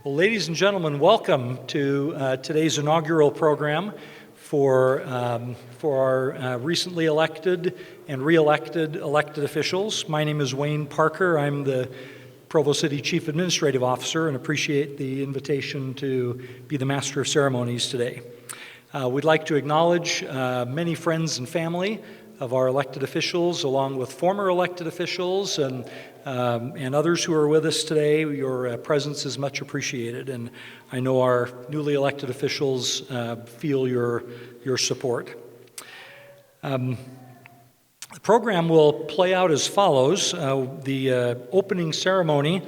Well, ladies and gentlemen, welcome to today's inaugural program for our recently elected and re-elected elected officials. My name is Wayne Parker. I'm the Provo City Chief Administrative Officer and appreciate the invitation to be the Master of Ceremonies today. We'd like to acknowledge many friends and family of our elected officials, along with former elected officials and others who are with us today. Your presence is much appreciated, and I know our newly elected officials feel your support. The program will play out as follows. The opening ceremony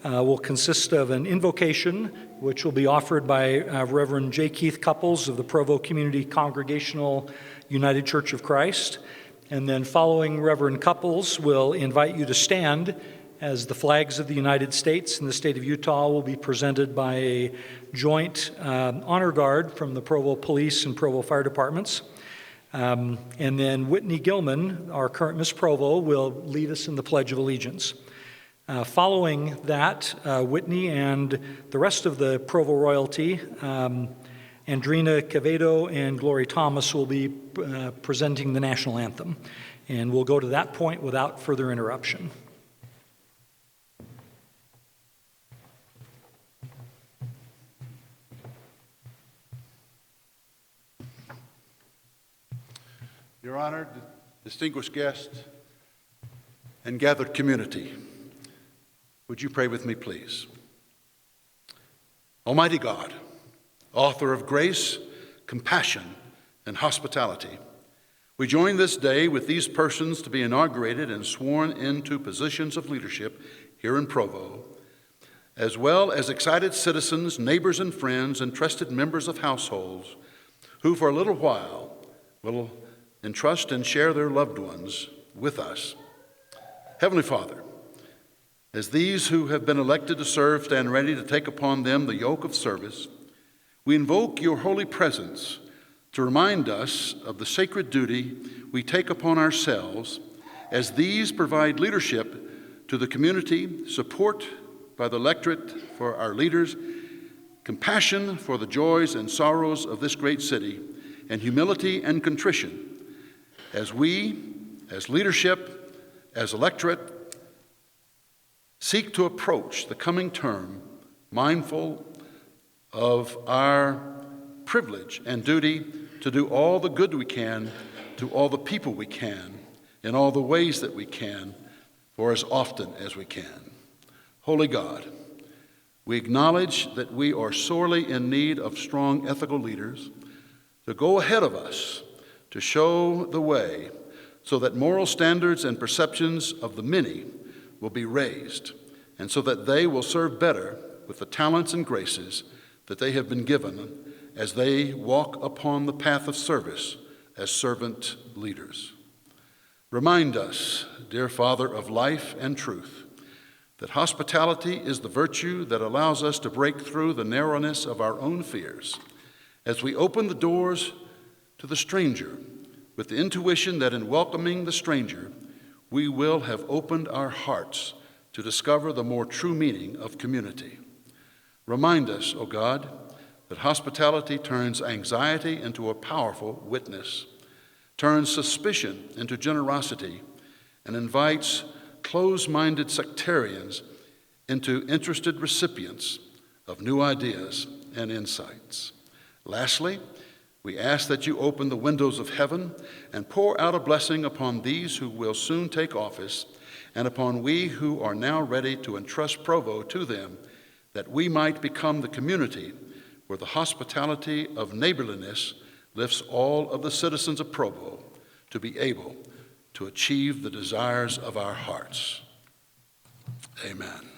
will consist of an invocation, which will be offered by Reverend J. Keith Couples of the Provo Community Congregational United Church of Christ. And then following Reverend Couples, we'll invite you to stand as the flags of the United States and the state of Utah will be presented by a joint honor guard from the Provo Police and Provo Fire Departments. And then Whitney Gilman, our current Miss Provo, will lead us in the Pledge of Allegiance. Following that, Whitney and the rest of the Provo royalty, Andrina Quevedo and Glory Thomas, will be presenting the national anthem. And we'll go to that point without further interruption. Your honored, distinguished guests, and gathered community, would you pray with me, please? Almighty God, author of grace, compassion, and hospitality, we join this day with these persons to be inaugurated and sworn into positions of leadership here in Provo, as well as excited citizens, neighbors and friends, and trusted members of households who for a little while will entrust and share their loved ones with us. Heavenly Father, as these who have been elected to serve stand ready to take upon them the yoke of service, we invoke your holy presence to remind us of the sacred duty we take upon ourselves as these provide leadership to the community, support by the electorate for our leaders, compassion for the joys and sorrows of this great city, and humility and contrition as we, as leadership, as electorate, seek to approach the coming term mindful of our privilege and duty to do all the good we can to all the people we can in all the ways that we can for as often as we can. Holy God, we acknowledge that we are sorely in need of strong ethical leaders to go ahead of us, to show the way so that moral standards and perceptions of the many will be raised and so that they will serve better with the talents and graces that they have been given as they walk upon the path of service as servant leaders. Remind us, dear Father of life and truth, that hospitality is the virtue that allows us to break through the narrowness of our own fears as we open the doors to the stranger with the intuition that in welcoming the stranger, we will have opened our hearts to discover the more true meaning of community. Remind us, O God, that hospitality turns anxiety into a powerful witness, turns suspicion into generosity, and invites closed-minded sectarians into interested recipients of new ideas and insights. Lastly, we ask that you open the windows of heaven and pour out a blessing upon these who will soon take office and upon we who are now ready to entrust Provo to them, that we might become the community where the hospitality of neighborliness lifts all of the citizens of Provo to be able to achieve the desires of our hearts. Amen.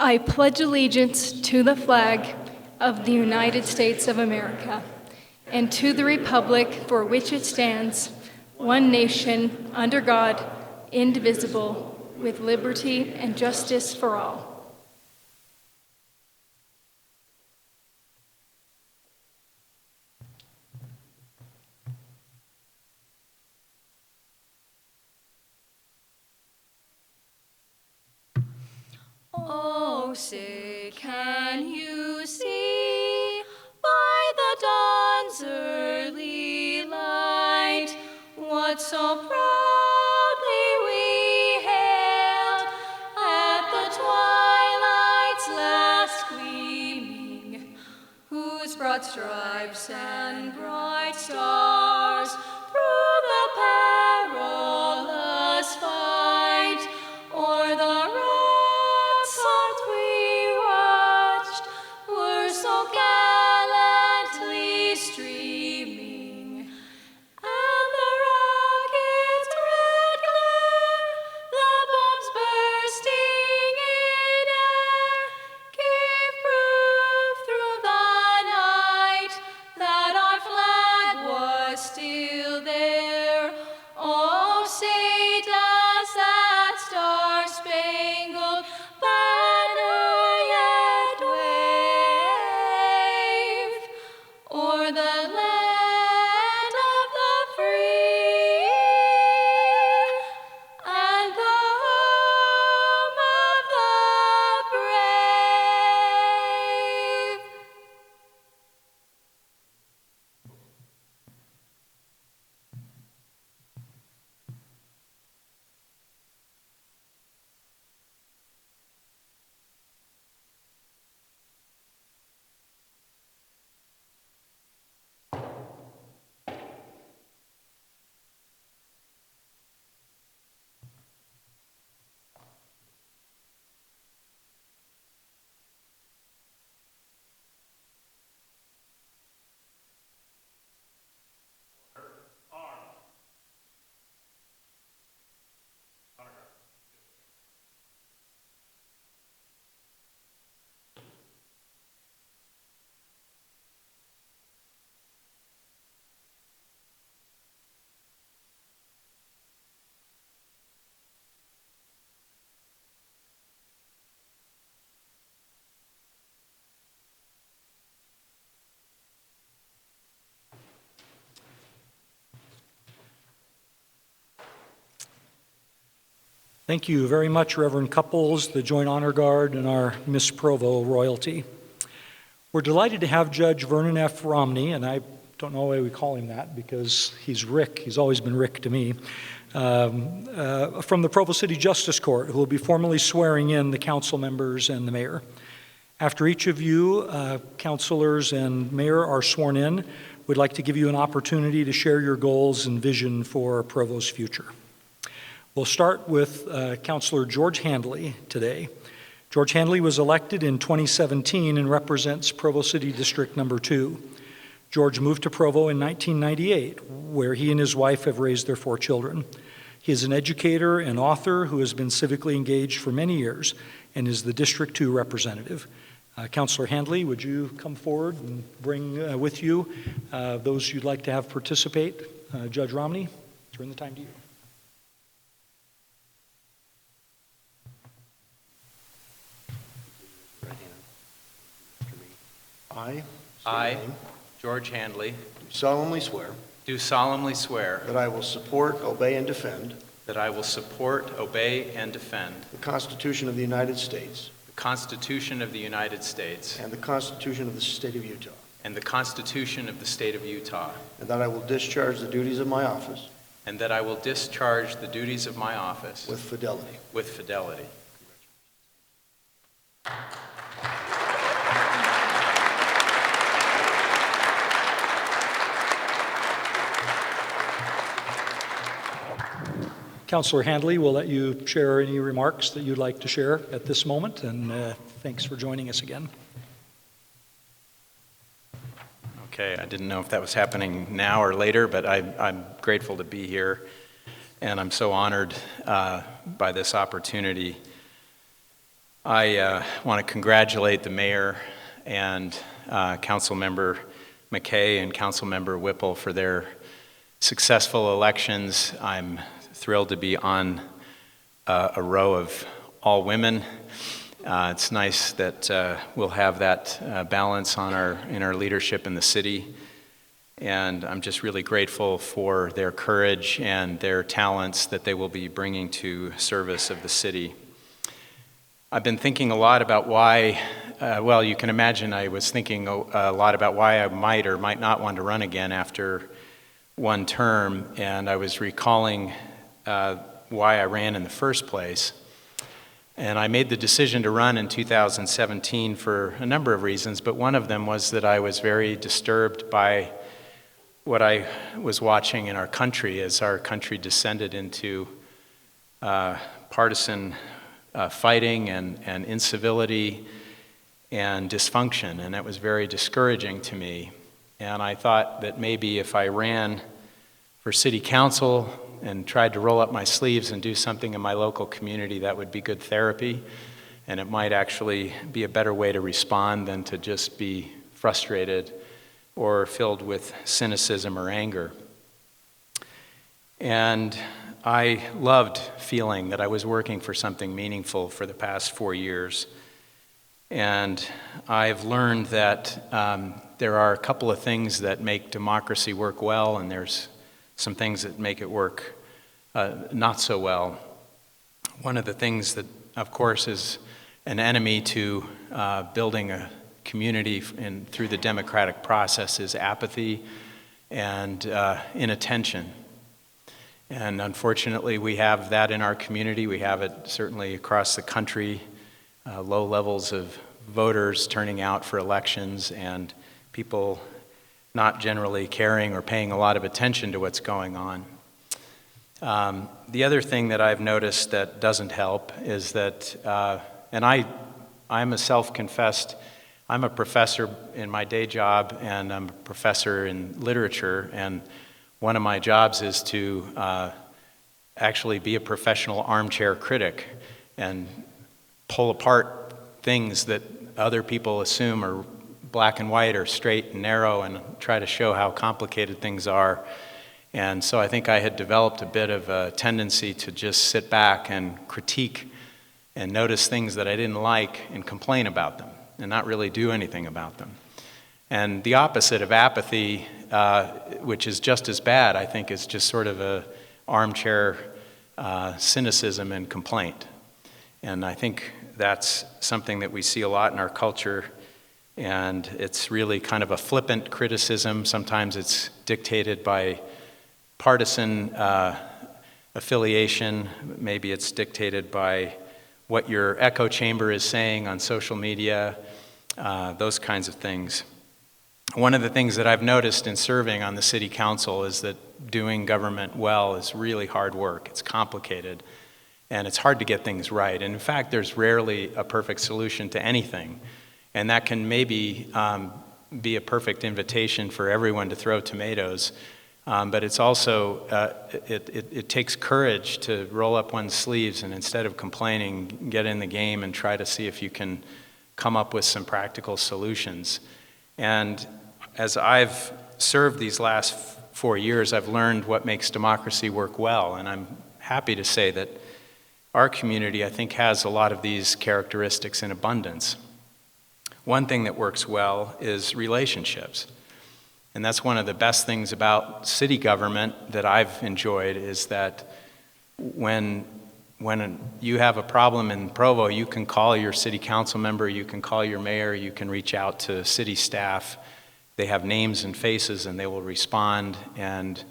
I pledge allegiance to the flag of the United States of America and to the republic for which it stands, one nation, under God, indivisible, with liberty and justice for all. Oh, say, can you see by the dawn's early light what so proudly we hailed at the twilight's last gleaming, whose broad stripes and bright stars through the perilous fight o'er the ramparts we watched were so gallantly streaming, and the rocket's red glare, the bombs bursting in air, gave proof through the night that our flag was still there. Oh, say does that star-spangled banner yet wave o'er the land of the free and the home of the brave? Thank you very much, Reverend Couples, the Joint Honor Guard, and our Miss Provo royalty. We're delighted to have Judge Vernon F. Romney, and I don't know why we call him that because he's Rick. He's always been Rick to me, from the Provo City Justice Court, who will be formally swearing in the council members and the mayor. After each of you, councilors and mayor, are sworn in, we'd like to give you an opportunity to share your goals and vision for Provo's future. We'll start with Councillor George Handley today. George Handley was elected in 2017 and represents Provo City District Number 2. George moved to Provo in 1998, where he and his wife have raised their 4 children. He is an educator and author who has been civically engaged for many years and is the District 2 representative. Councillor Handley, would you come forward and bring with you those you'd like to have participate? Judge Romney, turn the time to you. I, George Handley, solemnly swear do solemnly swear that I will support, obey, and defend that I will support, obey, and defend the Constitution of the United States the Constitution of the United States and the Constitution of the State of Utah, and the Constitution of the State of Utah, and that I will discharge the duties of my office and that I will discharge the duties of my office with fidelity. with fidelity. Councillor Handley, we'll let you share any remarks that you'd like to share at this moment, and thanks for joining us again. Okay, I didn't know if that was happening now or later, but I'm grateful to be here, and I'm so honored by this opportunity. I want to congratulate the mayor and Councilmember McKay and Councilmember Whipple for their successful elections. I'm thrilled to be on a row of all women. It's nice that we'll have that balance in our leadership in the city. And I'm just really grateful for their courage and their talents that they will be bringing to service of the city. I've been thinking a lot about why, you can imagine I was thinking a lot about why I might or might not want to run again after one term, and I was recalling why I ran in the first place. And I made the decision to run in 2017 for a number of reasons, but one of them was that I was very disturbed by what I was watching in our country as our country descended into partisan fighting and incivility and dysfunction, and that was very discouraging to me. And I thought that maybe if I ran for city council and tried to roll up my sleeves and do something in my local community, that would be good therapy, and it might actually be a better way to respond than to just be frustrated or filled with cynicism or anger. And I loved feeling that I was working for something meaningful for the past 4 years. And I've learned that there are a couple of things that make democracy work well, and there's some things that make it work not so well. One of the things that, of course, is an enemy to building a community through the democratic process is apathy and inattention. And unfortunately, we have that in our community. We have it certainly across the country, low levels of voters turning out for elections and people not generally caring or paying a lot of attention to what's going on. The other thing that I've noticed that doesn't help is that, and I'm a self-confessed, I'm a professor in my day job, and I'm a professor in literature, and one of my jobs is to actually be a professional armchair critic and pull apart things that other people assume are black and white or straight and narrow and try to show how complicated things are. And so I think I had developed a bit of a tendency to just sit back and critique and notice things that I didn't like and complain about them and not really do anything about them. And the opposite of apathy, which is just as bad, I think, is just sort of a armchair cynicism and complaint. And I think that's something that we see a lot in our culture, and it's really kind of a flippant criticism. Sometimes it's dictated by partisan affiliation. Maybe it's dictated by what your echo chamber is saying on social media, those kinds of things. One of the things that I've noticed in serving on the city council is that doing government well is really hard work. It's complicated, and it's hard to get things right. And in fact, there's rarely a perfect solution to anything. And that can maybe be a perfect invitation for everyone to throw tomatoes. But it's also, it takes courage to roll up one's sleeves and instead of complaining, get in the game and try to see if you can come up with some practical solutions. And as I've served these last 4 years, I've learned what makes democracy work well. And I'm happy to say that our community, I think, has a lot of these characteristics in abundance. One thing that works well is relationships. And that's one of the best things about city government that I've enjoyed is that when you have a problem in Provo, you can call your city council member, you can call your mayor, you can reach out to city staff. They have names and faces and they will respond. And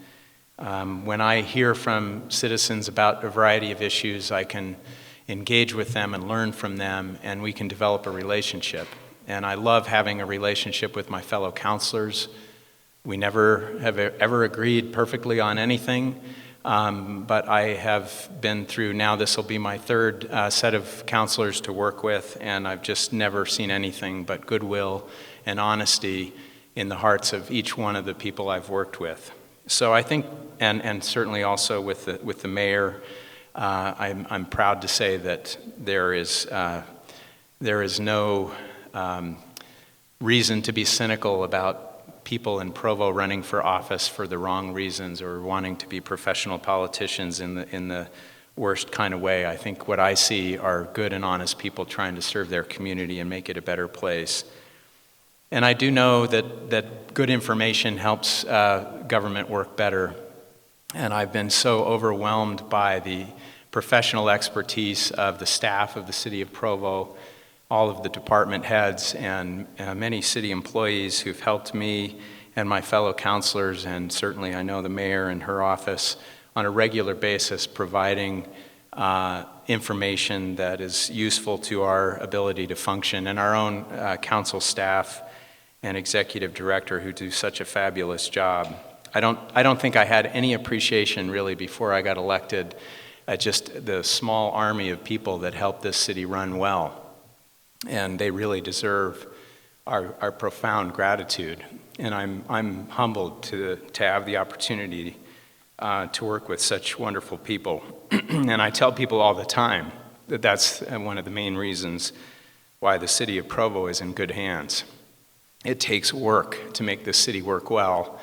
when I hear from citizens about a variety of issues, I can engage with them and learn from them, and we can develop a relationship. And I love having a relationship with my fellow councilors. We never have ever agreed perfectly on anything, but I have been through, now this will be my third set of councilors to work with, and I've just never seen anything but goodwill and honesty in the hearts of each one of the people I've worked with. So I think, and certainly also with the mayor, I'm proud to say that there is there is no reason to be cynical about people in Provo running for office for the wrong reasons or wanting to be professional politicians in the worst kind of way. I think what I see are good and honest people trying to serve their community and make it a better place. And I do know that good information helps government work better. And I've been so overwhelmed by the professional expertise of the staff of the City of Provo, all of the department heads, and many city employees who've helped me and my fellow councilors, and certainly I know the mayor and her office, on a regular basis providing information that is useful to our ability to function, and our own council staff and executive director who do such a fabulous job. I don't think I had any appreciation really before I got elected at just the small army of people that help this city run well. And they really deserve our profound gratitude. And I'm humbled to have the opportunity to work with such wonderful people. And I tell people all the time that that's one of the main reasons why the city of Provo is in good hands. It takes work to make this city work well,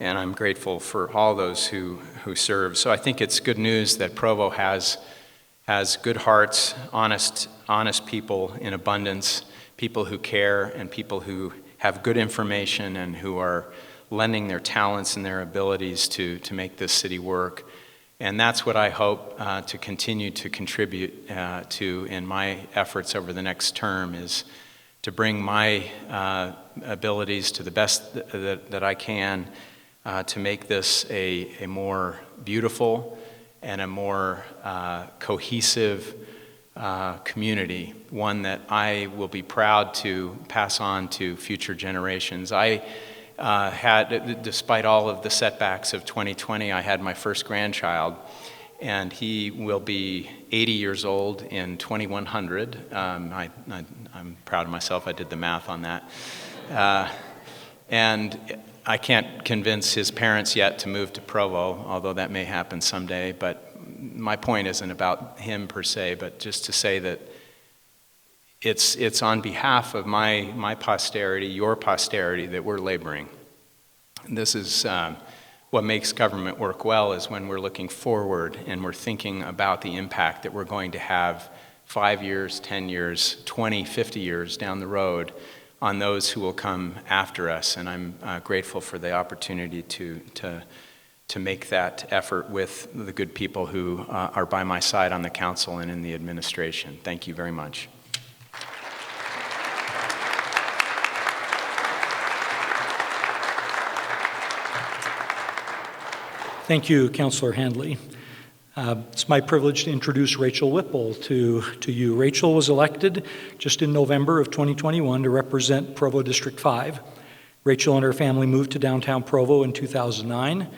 and I'm grateful for all those who serve. So I think it's good news that Provo has good hearts, honest people in abundance, people who care, and people who have good information and who are lending their talents and their abilities to make this city work. And that's what I hope to continue to contribute to in my efforts over the next term, is to bring my abilities to the best that I can to make this a more beautiful and a more cohesive community, one that I will be proud to pass on to future generations. I had, despite all of the setbacks of 2020, I had my first grandchild, and he will be 80 years old in 2100. I'm proud of myself, I did the math on that. And I can't convince his parents yet to move to Provo, although that may happen someday, but my point isn't about him per se, but just to say that it's on behalf of my posterity, your posterity, that we're laboring. And this is what makes government work well, is when we're looking forward and we're thinking about the impact that we're going to have 5 years, 10 years, 20, 50 years down the road on those who will come after us. And I'm grateful for the opportunity to make that effort with the good people who are by my side on the council and in the administration. Thank you very much. Thank you, Councillor Handley. It's my privilege to introduce Rachel Whipple to you. Rachel was elected just in November of 2021 to represent Provo District 5. Rachel and her family moved to downtown Provo in 2009.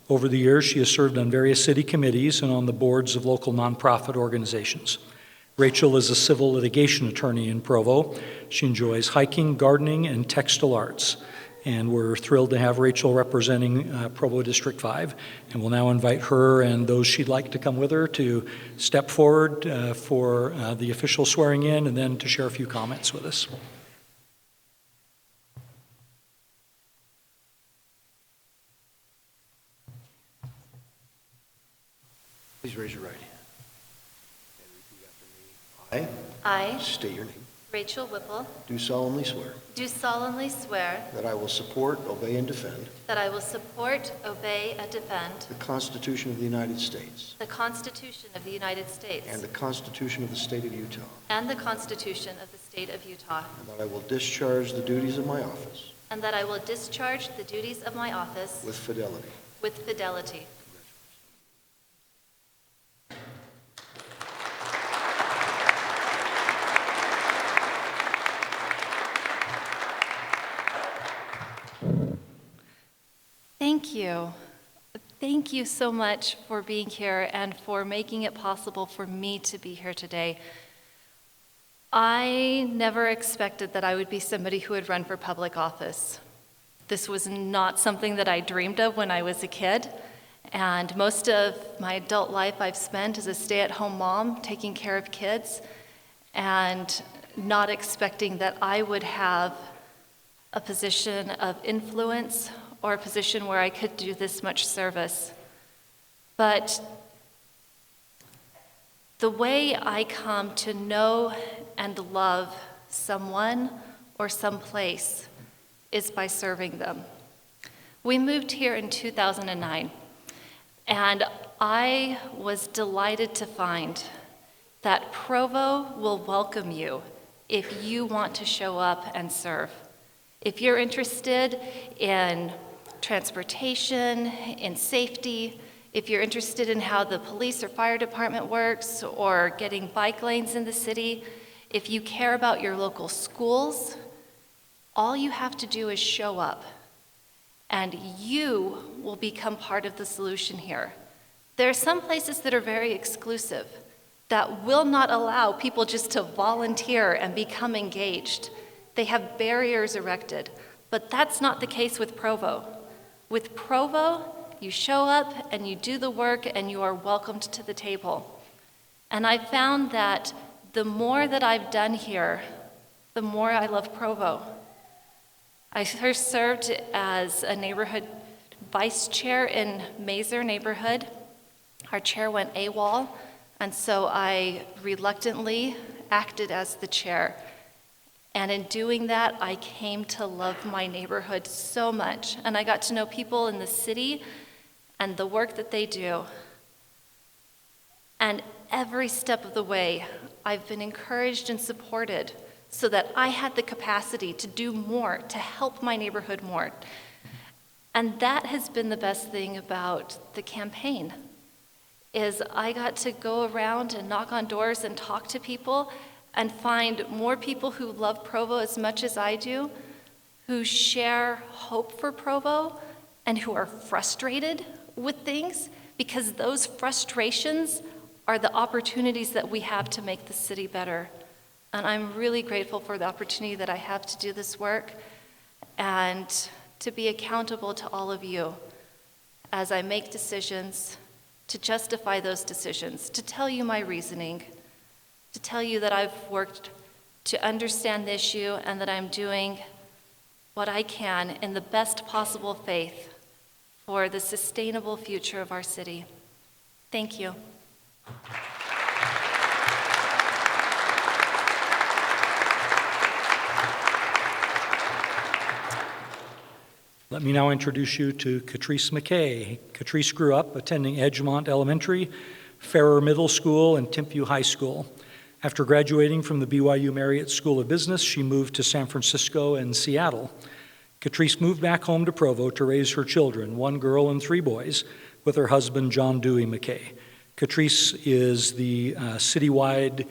Over the years, she has served on various city committees and on the boards of local nonprofit organizations. Rachel is a civil litigation attorney in Provo. She enjoys hiking, gardening, and textile arts. And we're thrilled to have Rachel representing Provo District 5. And we'll now invite her and those she'd like to come with her to step forward for the official swearing in, and then to share a few comments with us. Please raise your right hand and repeat after me. I state your name. Rachel Whipple, Do solemnly swear do solemnly swear that I will support, obey, and defend that I will support, obey, and defend the Constitution of the United States the Constitution of the United States and the Constitution of the State of Utah, and the Constitution of the State of Utah, and that I will discharge the duties of my office and that I will discharge the duties of my office with fidelity. with fidelity. Thank you. Thank you so much for being here and for making it possible for me to be here today. I never expected that I would be somebody who would run for public office. This was not something that I dreamed of when I was a kid, and most of my adult life I've spent as a stay-at-home mom taking care of kids, and not expecting that I would have a position of influence or a position where I could do this much service. But the way I come to know and love someone or someplace is by serving them. We moved here in 2009, and I was delighted to find that Provo will welcome you if you want to show up and serve. If you're interested in transportation, in safety, if you're interested in how the police or fire department works or getting bike lanes in the city, if you care about your local schools, all you have to do is show up, and you will become part of the solution here. There are some places that are very exclusive, that will not allow people just to volunteer and become engaged. They have barriers erected, but that's not the case with Provo. With Provo, you show up and you do the work and you are welcomed to the table. And I found that the more that I've done here, the more I love Provo. I first served as a neighborhood vice chair in Mazer neighborhood. Our chair went AWOL, and so I reluctantly acted as the chair. And in doing that, I came to love my neighborhood so much. And I got to know people in the city and the work that they do. And every step of the way, I've been encouraged and supported so that I had the capacity to do more, to help my neighborhood more. And that has been the best thing about the campaign, is I got to go around and knock on doors and talk to people and find more people who love Provo as much as I do, who share hope for Provo, and who are frustrated with things, because those frustrations are the opportunities that we have to make the city better. And I'm really grateful for the opportunity that I have to do this work and to be accountable to all of you as I make decisions, to justify those decisions, to tell you my reasoning, to tell you that I've worked to understand the issue and that I'm doing what I can in the best possible faith for the sustainable future of our city. Thank you. Let me now introduce you to Catrice McKay. Catrice grew up attending Edgemont Elementary, Farrer Middle School, and Timpview High School. After graduating from the BYU Marriott School of Business, she moved to San Francisco and Seattle. Catrice moved back home to Provo to raise her children, 1 girl and 3 boys, with her husband, John Dewey McKay. Catrice is the citywide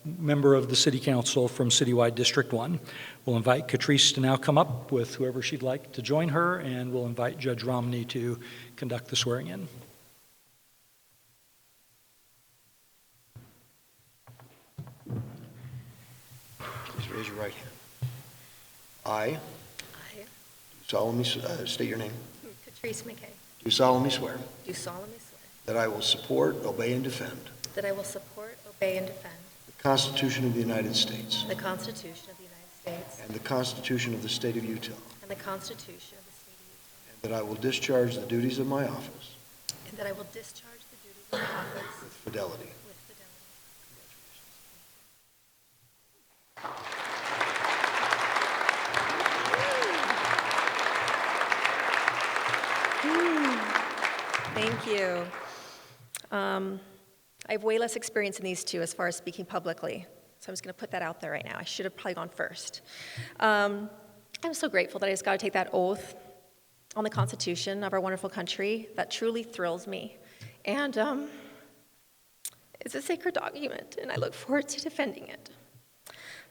member of the City Council from Citywide District 1. We'll invite Catrice to now come up with whoever she'd like to join her, and we'll invite Judge Romney to conduct the swearing-in. Please raise your right hand. I solemnly state your name. Catrice McKay. Do solemnly swear Do solemnly swear that I will support, obey, and defend that I will support, obey, and defend the Constitution of the United States the Constitution of the United States and the Constitution of the State of Utah, and the Constitution of the State of Utah, and that I will discharge the duties of my office and that I will discharge the duties of my office with fidelity. with fidelity. Thank you. I have way less experience in these two as far as speaking publicly, so I'm just going to put that out there right now. I should have probably gone first. I'm so grateful that I just got to take that oath on the Constitution of our wonderful country. That truly thrills me. And it's a sacred document, and I look forward to defending it.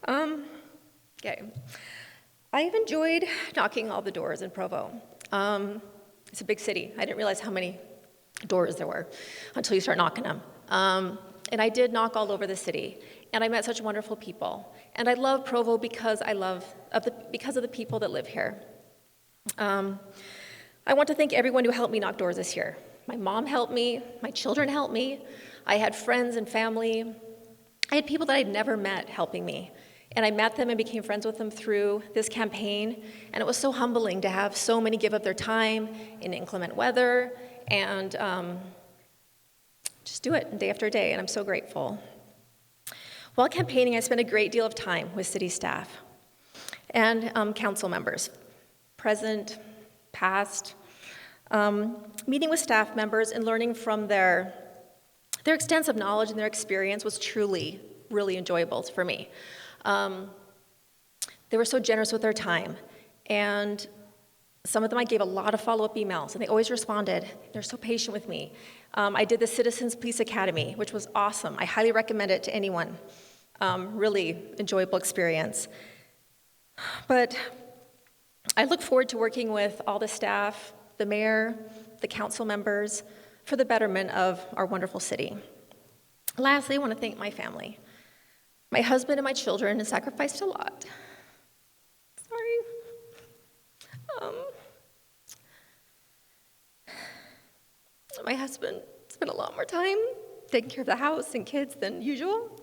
Okay. I've enjoyed knocking all the doors in Provo. It's a big city. I didn't realize how many doors there were until you start knocking them. And I did knock all over the city, and I met such wonderful people. And I love Provo because because of the people that live here. I want to thank everyone who helped me knock doors this year. My mom helped me, my children helped me, I had friends and family I had people that I'd never met helping me. And I met them and became friends with them through this campaign. And it was so humbling to have so many give up their time in inclement weather and just do it day after day. And I'm so grateful. While campaigning, I spent a great deal of time with city staff and council members, present, past, meeting with staff members and learning from their extensive knowledge and their experience was truly, really enjoyable for me. They were so generous with their time, and some of them I gave a lot of follow-up emails, and they always responded. They're so patient with me. I did the Citizens Police Academy, which was awesome. I highly recommend it to anyone. Really enjoyable experience. But I look forward to working with all the staff, the mayor, the council members, for the betterment of our wonderful city. Lastly, I want to thank my family. My husband and my children have sacrificed a lot. Sorry. My husband spent a lot more time taking care of the house and kids than usual.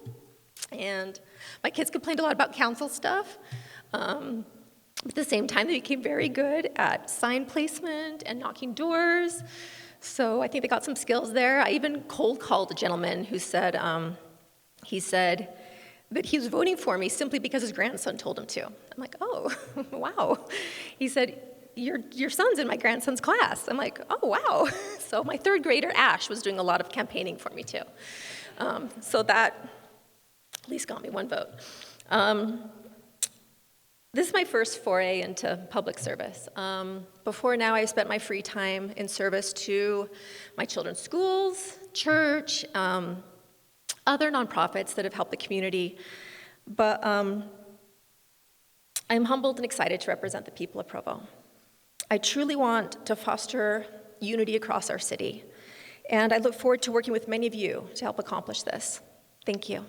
And my kids complained a lot about council stuff. At the same time, they became very good at sign placement and knocking doors. So I think they got some skills there. I even cold called a gentleman who said, he said that he was voting for me simply because his grandson told him to. I'm like, oh, wow. He said, your son's in my grandson's class. I'm like, oh, wow. So my third grader, Ash, was doing a lot of campaigning for me too. So that at least got me one vote. This is my first foray into public service. Before now, I spent my free time in service to my children's schools, church, other nonprofits that have helped the community. But I'm humbled and excited to represent the people of Provo. I truly want to foster unity across our city, and I look forward to working with many of you to help accomplish this. Thank you.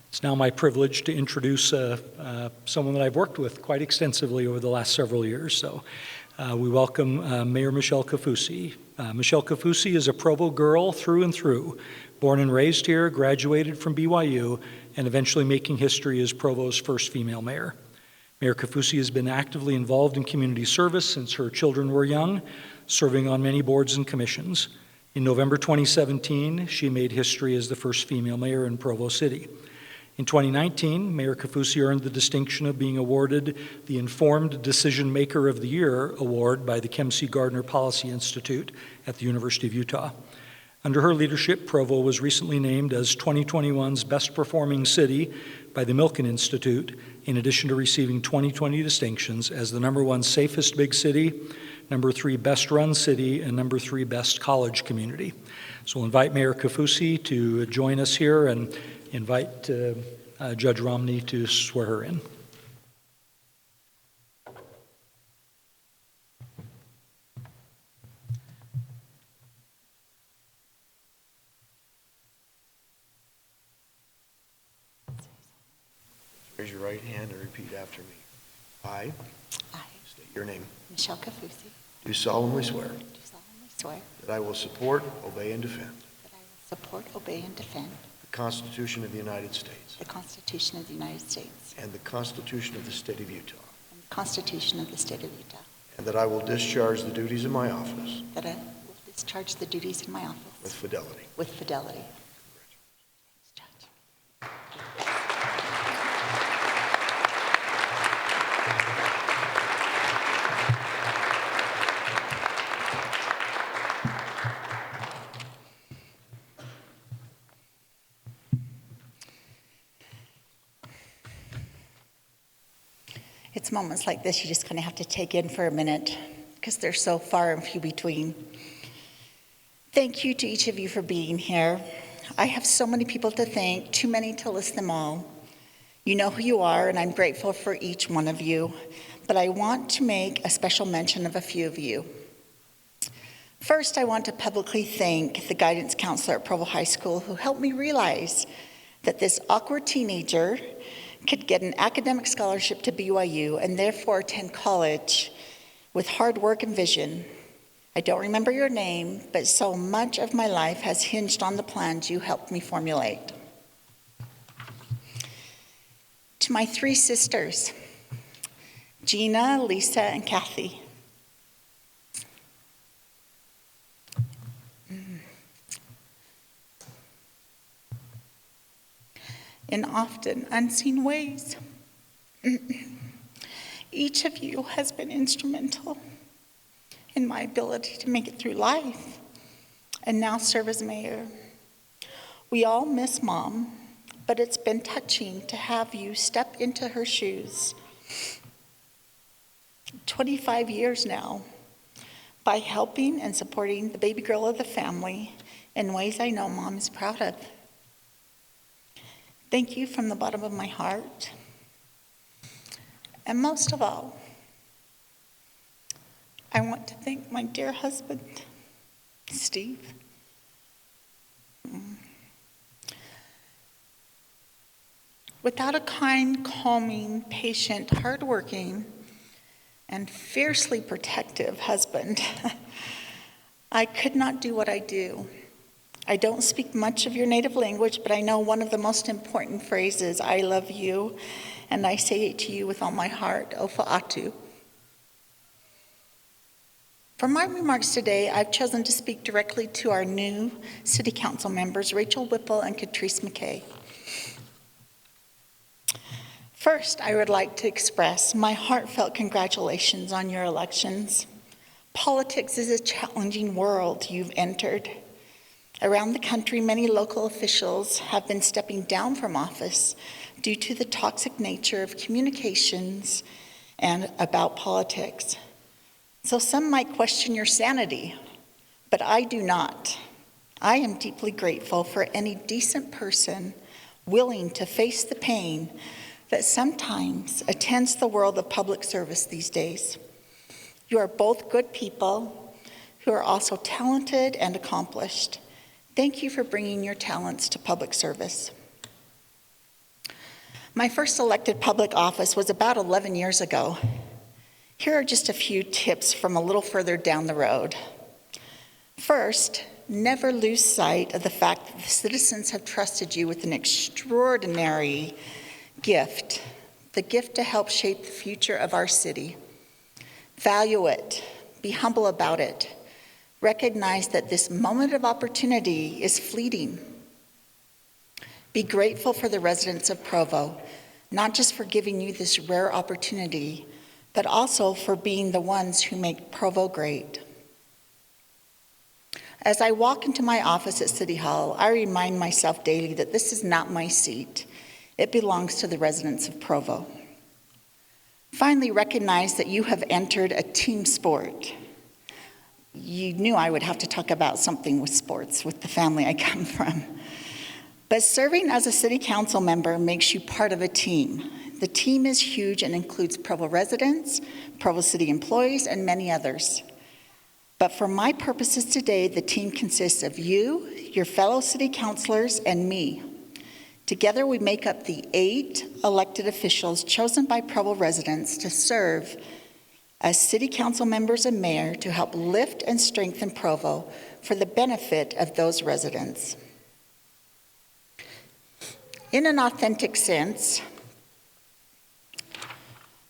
It's now my privilege to introduce someone that I've worked with quite extensively over the last several years. So we welcome Mayor Michelle Cafusi. Michelle Cafusi is a Provo girl through and through, born and raised here, graduated from BYU, and eventually making history as Provo's first female mayor. Mayor Cafusi has been actively involved in community service since her children were young, serving on many boards and commissions. In November 2017, she made history as the first female mayor in Provo City. In 2019, Mayor Cafusi earned the distinction of being awarded the Informed Decision Maker of the Year award by the Kempsey Gardner Policy Institute at the University of Utah. Under her leadership, Provo was recently named as 2021's Best Performing City by the Milken Institute, in addition to receiving 2020 distinctions as the #1 Safest Big City, #3 Best Run City, and #3 Best College Community. So we'll invite Mayor Cafusi to join us here and invite Judge Romney to swear her in. Raise your right hand and repeat after me. I state your name. Michelle Cafusi. Do solemnly swear Do solemnly swear that I will support, obey, and defend that I will support, obey, and defend the Constitution of the United States the Constitution of the United States and the Constitution of the State of Utah, and the Constitution of the State of Utah, and that I will discharge the duties of my office that I will discharge the duties in my office with fidelity. with fidelity. Thanks, Judge. It's moments like this you just kind of have to take in for a minute because they're so far and few between. Thank you to each of you for being here. I have so many people to thank, too many to list them all. You know who you are, and I'm grateful for each one of you, but I want to make a special mention of a few of you. First, I want to publicly thank the guidance counselor at Provo High School who helped me realize that this awkward teenager could get an academic scholarship to BYU and therefore attend college with hard work and vision. I don't remember your name, but so much of my life has hinged on the plans you helped me formulate. To my three sisters, Gina, Lisa, and Kathy. In often unseen ways, each of you has been instrumental in my ability to make it through life and now serve as mayor. We all miss Mom, but it's been touching to have you step into her shoes. 25 years now, by helping and supporting the baby girl of the family in ways I know Mom is proud of. Thank you from the bottom of my heart. And most of all, I want to thank my dear husband, Steve. Without a kind, calming, patient, hardworking, and fiercely protective husband, I could not do what I do. I don't speak much of your native language, but I know one of the most important phrases, I love you, and I say it to you with all my heart, Ofa Atu. For my remarks today, I've chosen to speak directly to our new City Council members, Rachel Whipple and Catrice McKay. First, I would like to express my heartfelt congratulations on your elections. Politics is a challenging world you've entered. Around the country, many local officials have been stepping down from office due to the toxic nature of communications and about politics. So some might question your sanity, but I do not. I am deeply grateful for any decent person willing to face the pain that sometimes attends the world of public service these days. You are both good people who are also talented and accomplished. Thank you for bringing your talents to public service. My first elected public office was about 11 years ago. Here are just a few tips from a little further down the road. First, never lose sight of the fact that the citizens have trusted you with an extraordinary gift, the gift to help shape the future of our city. Value it, be humble about it. Recognize that this moment of opportunity is fleeting. Be grateful for the residents of Provo, not just for giving you this rare opportunity, but also for being the ones who make Provo great. As I walk into my office at City Hall, I remind myself daily that this is not my seat. It belongs to the residents of Provo. Finally, recognize that you have entered a team sport. You knew I would have to talk about something with sports with the family I come from. But serving as a city council member makes you part of a team. The team is huge and includes Provo residents, Provo city employees, and many others. But for my purposes today, the team consists of you, your fellow city councilors, and me. Together we make up the 8 elected officials chosen by Provo residents to serve as city council members and mayor to help lift and strengthen Provo for the benefit of those residents. In an authentic sense,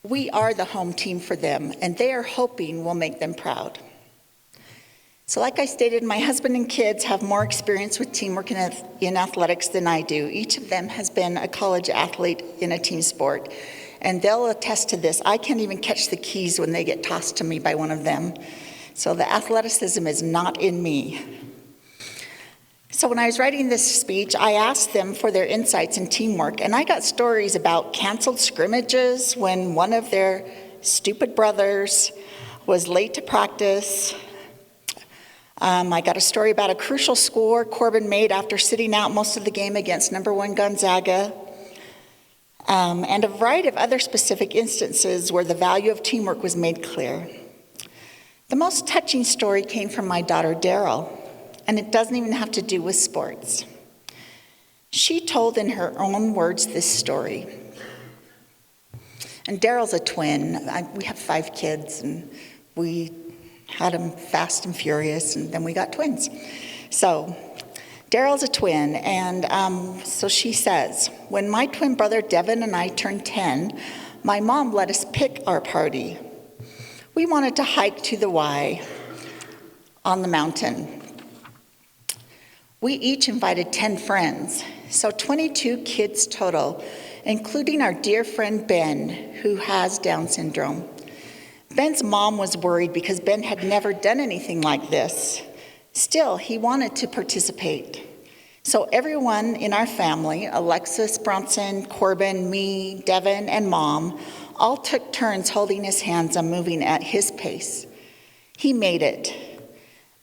we are the home team for them, and they are hoping we'll make them proud. So like I stated, my husband and kids have more experience with teamwork in athletics than I do. Each of them has been a college athlete in a team sport, and they'll attest to this. I can't even catch the keys when they get tossed to me by one of them. So the athleticism is not in me. So when I was writing this speech, I asked them for their insights in teamwork, and I got stories about canceled scrimmages when one of their stupid brothers was late to practice. I got a story about a crucial score Corbin made after sitting out most of the game against number 1 Gonzaga, and a variety of other specific instances where the value of teamwork was made clear. The most touching story came from my daughter, Daryl, and it doesn't even have to do with sports. She told in her own words this story. And Daryl's a twin. We have 5 kids, and we had them fast and furious, and then we got twins. So Daryl's a twin, and so she says, when my twin brother Devin and I turned 10, my mom let us pick our party. We wanted to hike to the Y on the mountain. We each invited 10 friends, so 22 kids total, including our dear friend Ben, who has Down syndrome. Ben's mom was worried because Ben had never done anything like this. Still, he wanted to participate. So everyone in our family, Alexis, Bronson, Corbin, me, Devin, and Mom, all took turns holding his hands and moving at his pace. He made it.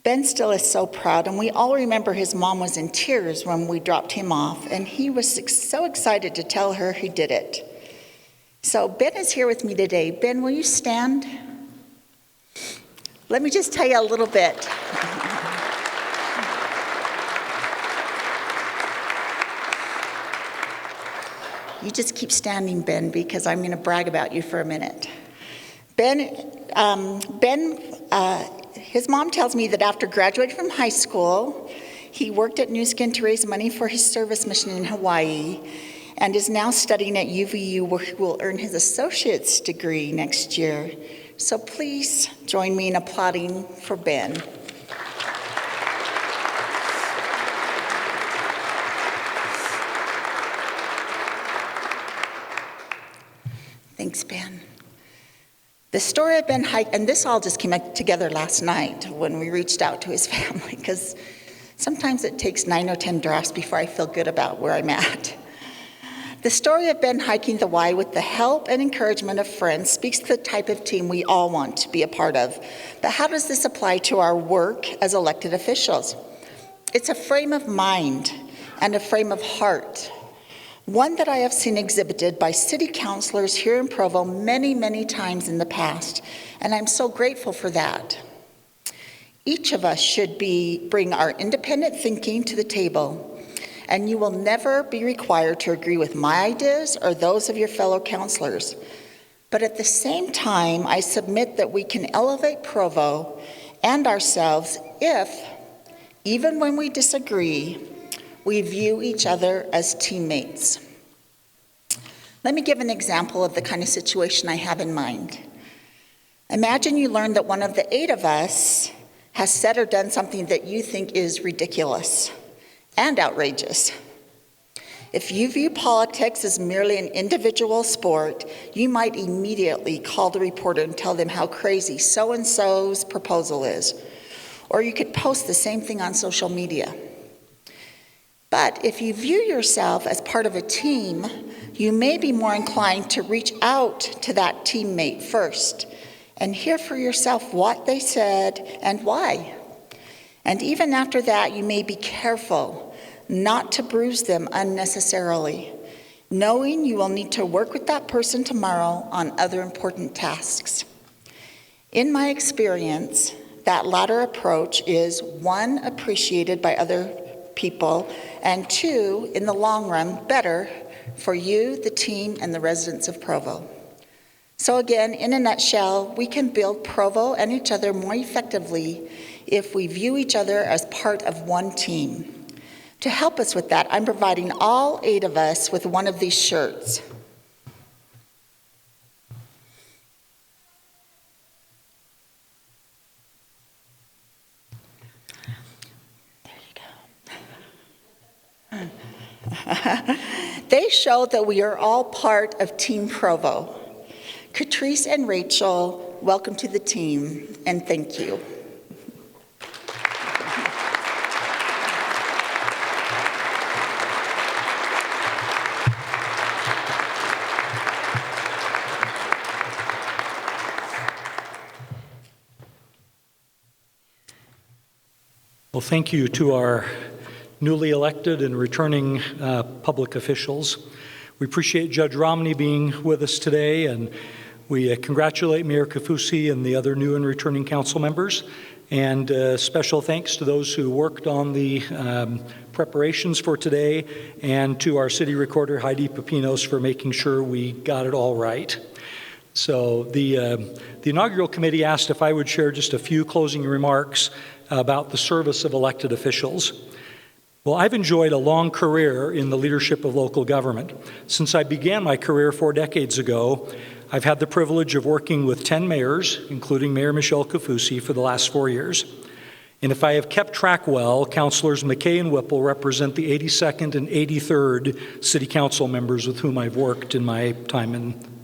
Ben still is so proud, and we all remember his mom was in tears when we dropped him off, and he was so excited to tell her he did it. So Ben is here with me today. Ben, will you stand? Let me just tell you a little bit. You just keep standing, Ben, because I'm going to brag about you for a minute. His mom tells me that after graduating from high school, he worked at New Skin to raise money for his service mission in Hawaii and is now studying at UVU, where he will earn his associate's degree next year. So please join me in applauding for Ben. Thanks, Ben. The story of Ben Hike, and this all just came together last night when we reached out to his family, because sometimes it takes 9 or 10 drafts before I feel good about where I'm at. The story of Ben hiking the Y with the help and encouragement of friends speaks to the type of team we all want to be a part of. But how does this apply to our work as elected officials? It's a frame of mind and a frame of heart. One that I have seen exhibited by city councillors here in Provo many, many times in the past, and I'm so grateful for that. Each of us should bring our independent thinking to the table, and you will never be required to agree with my ideas or those of your fellow councillors. But at the same time, I submit that we can elevate Provo and ourselves if, even when we disagree, we view each other as teammates. Let me give an example of the kind of situation I have in mind. Imagine you learn that one of the 8 of us has said or done something that you think is ridiculous and outrageous. If you view politics as merely an individual sport, you might immediately call the reporter and tell them how crazy so-and-so's proposal is. Or you could post the same thing on social media. But if you view yourself as part of a team, you may be more inclined to reach out to that teammate first and hear for yourself what they said and why. And even after that, you may be careful not to bruise them unnecessarily, knowing you will need to work with that person tomorrow on other important tasks. In my experience, that latter approach is 1, appreciated by other people, and 2, in the long run, better for you, the team, and the residents of Provo. So again, in a nutshell, we can build Provo and each other more effectively if we view each other as part of one team. To help us with that, I'm providing all 8 of us with one of these shirts. They show that we are all part of Team Provo. Catrice and Rachel, welcome to the team, and thank you. Well, thank you to our newly elected and returning public officials. We appreciate Judge Romney being with us today, and we congratulate Mayor Cafusi and the other new and returning council members. And special thanks to those who worked on the preparations for today, and to our city recorder, Heidi Pepinos, for making sure we got it all right. So the inaugural committee asked if I would share just a few closing remarks about the service of elected officials. Well, I've enjoyed a long career in the leadership of local government. Since I began my career 4 decades ago, I've had the privilege of working with 10 mayors, including Mayor Michelle Cafusi, for the last 4 years. And if I have kept track well, Councillors McKay and Whipple represent the 82nd and 83rd City Council members with whom I've worked in my time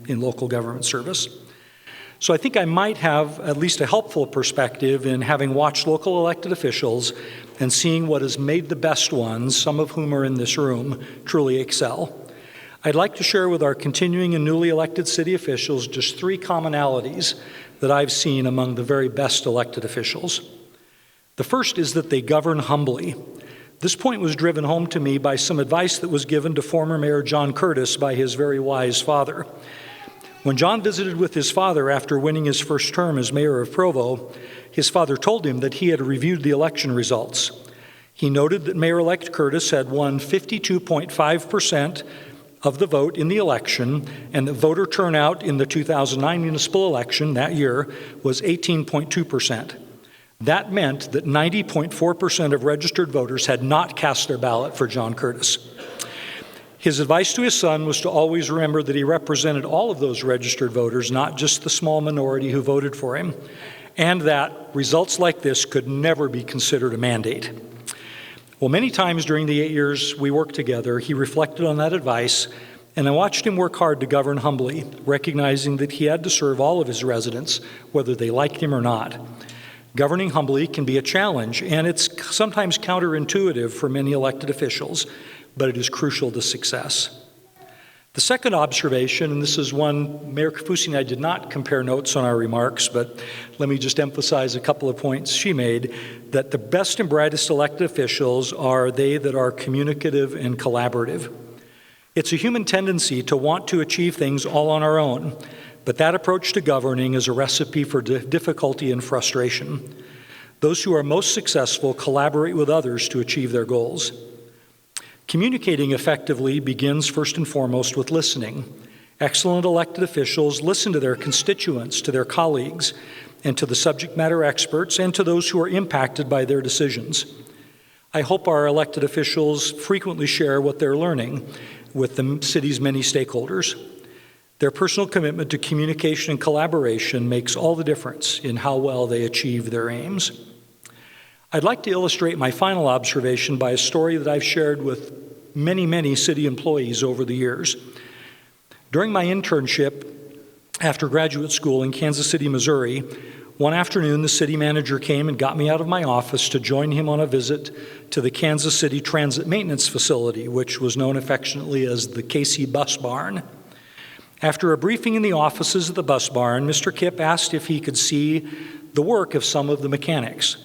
in local government service. So I think I might have at least a helpful perspective in having watched local elected officials and seeing what has made the best ones, some of whom are in this room, truly excel. I'd like to share with our continuing and newly elected city officials just 3 commonalities that I've seen among the very best elected officials. The first is that they govern humbly. This point was driven home to me by some advice that was given to former Mayor John Curtis by his very wise father. When John visited with his father after winning his first term as mayor of Provo, his father told him that he had reviewed the election results. He noted that Mayor-elect Curtis had won 52.5% of the vote in the election, and that voter turnout in the 2009 municipal election that year was 18.2%. That meant that 90.4% of registered voters had not cast their ballot for John Curtis. His advice to his son was to always remember that he represented all of those registered voters, not just the small minority who voted for him, and that results like this could never be considered a mandate. Well, many times during the 8 years we worked together, he reflected on that advice, and I watched him work hard to govern humbly, recognizing that he had to serve all of his residents, whether they liked him or not. Governing humbly can be a challenge, and it's sometimes counterintuitive for many elected officials, but it is crucial to success. The second observation, and this is one Mayor Cafusi and I did not compare notes on our remarks, but let me just emphasize a couple of points she made, that the best and brightest elected officials are they that are communicative and collaborative. It's a human tendency to want to achieve things all on our own, but that approach to governing is a recipe for difficulty and frustration. Those who are most successful collaborate with others to achieve their goals. Communicating effectively begins first and foremost with listening. Excellent elected officials listen to their constituents, to their colleagues, and to the subject matter experts, and to those who are impacted by their decisions. I hope our elected officials frequently share what they're learning with the city's many stakeholders. Their personal commitment to communication and collaboration makes all the difference in how well they achieve their aims. I'd like to illustrate my final observation by a story that I've shared with many city employees over the years. During my internship after graduate school in Kansas City, Missouri, one afternoon the city manager came and got me out of my office to join him on a visit to the Kansas City Transit Maintenance Facility, which was known affectionately as the KC Bus Barn. After a briefing in the offices of the bus barn, Mr. Kipp asked if he could see the work of some of the mechanics.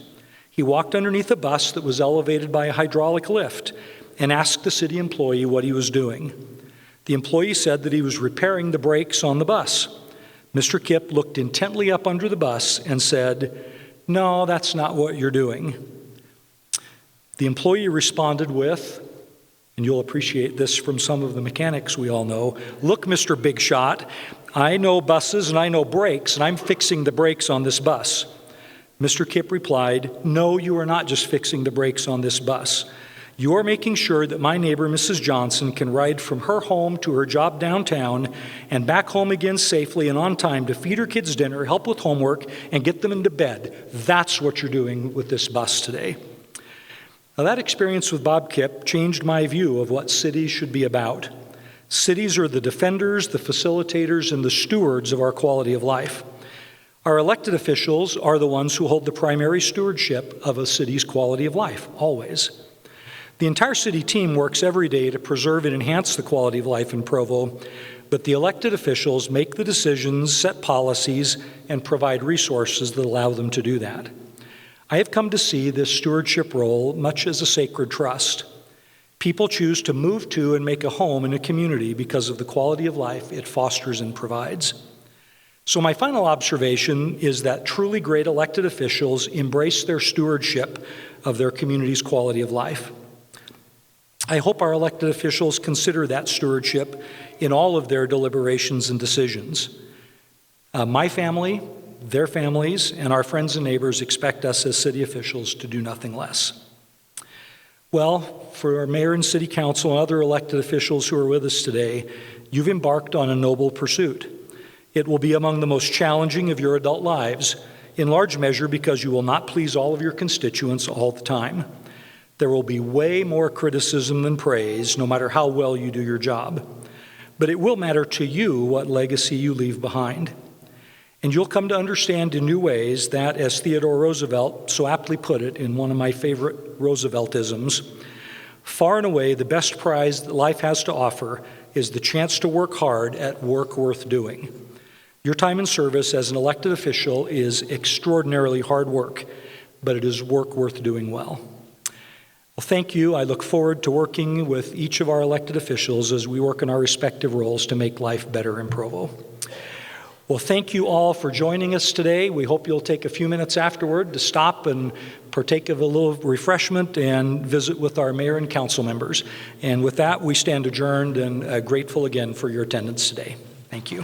He walked underneath a bus that was elevated by a hydraulic lift and asked the city employee what he was doing. The employee said that he was repairing the brakes on the bus. Mr. Kipp looked intently up under the bus and said, "No, that's not what you're doing." The employee responded with, and you'll appreciate this from some of the mechanics we all know, "Look, Mr. Big Shot, I know buses and I know brakes, and I'm fixing the brakes on this bus." Mr. Kipp replied, "No, you are not just fixing the brakes on this bus. You are making sure that my neighbor, Mrs. Johnson, can ride from her home to her job downtown and back home again safely and on time to feed her kids dinner, help with homework, and get them into bed. That's what you're doing with this bus today." Now, that experience with Bob Kipp changed my view of what cities should be about. Cities are the defenders, the facilitators, and the stewards of our quality of life. Our elected officials are the ones who hold the primary stewardship of a city's quality of life, always. The entire city team works every day to preserve and enhance the quality of life in Provo, but the elected officials make the decisions, set policies, and provide resources that allow them to do that. I have come to see this stewardship role much as a sacred trust. People choose to move to and make a home in a community because of the quality of life it fosters and provides. So my final observation is that truly great elected officials embrace their stewardship of their community's quality of life. I hope our elected officials consider that stewardship in all of their deliberations and decisions. My family, their families, and our friends and neighbors expect us as city officials to do nothing less. Well, for our mayor and city council and other elected officials who are with us today, you've embarked on a noble pursuit. It will be among the most challenging of your adult lives, in large measure because you will not please all of your constituents all the time. There will be way more criticism than praise, no matter how well you do your job. But it will matter to you what legacy you leave behind. And you'll come to understand in new ways that, as Theodore Roosevelt so aptly put it in one of my favorite Rooseveltisms, far and away the best prize that life has to offer is the chance to work hard at work worth doing. Your time in service as an elected official is extraordinarily hard work, but it is work worth doing well. Well, thank you. I look forward to working with each of our elected officials as we work in our respective roles to make life better in Provo. Well, thank you all for joining us today. We hope you'll take a few minutes afterward to stop and partake of a little refreshment and visit with our mayor and council members. And with that, we stand adjourned and grateful again for your attendance today. Thank you.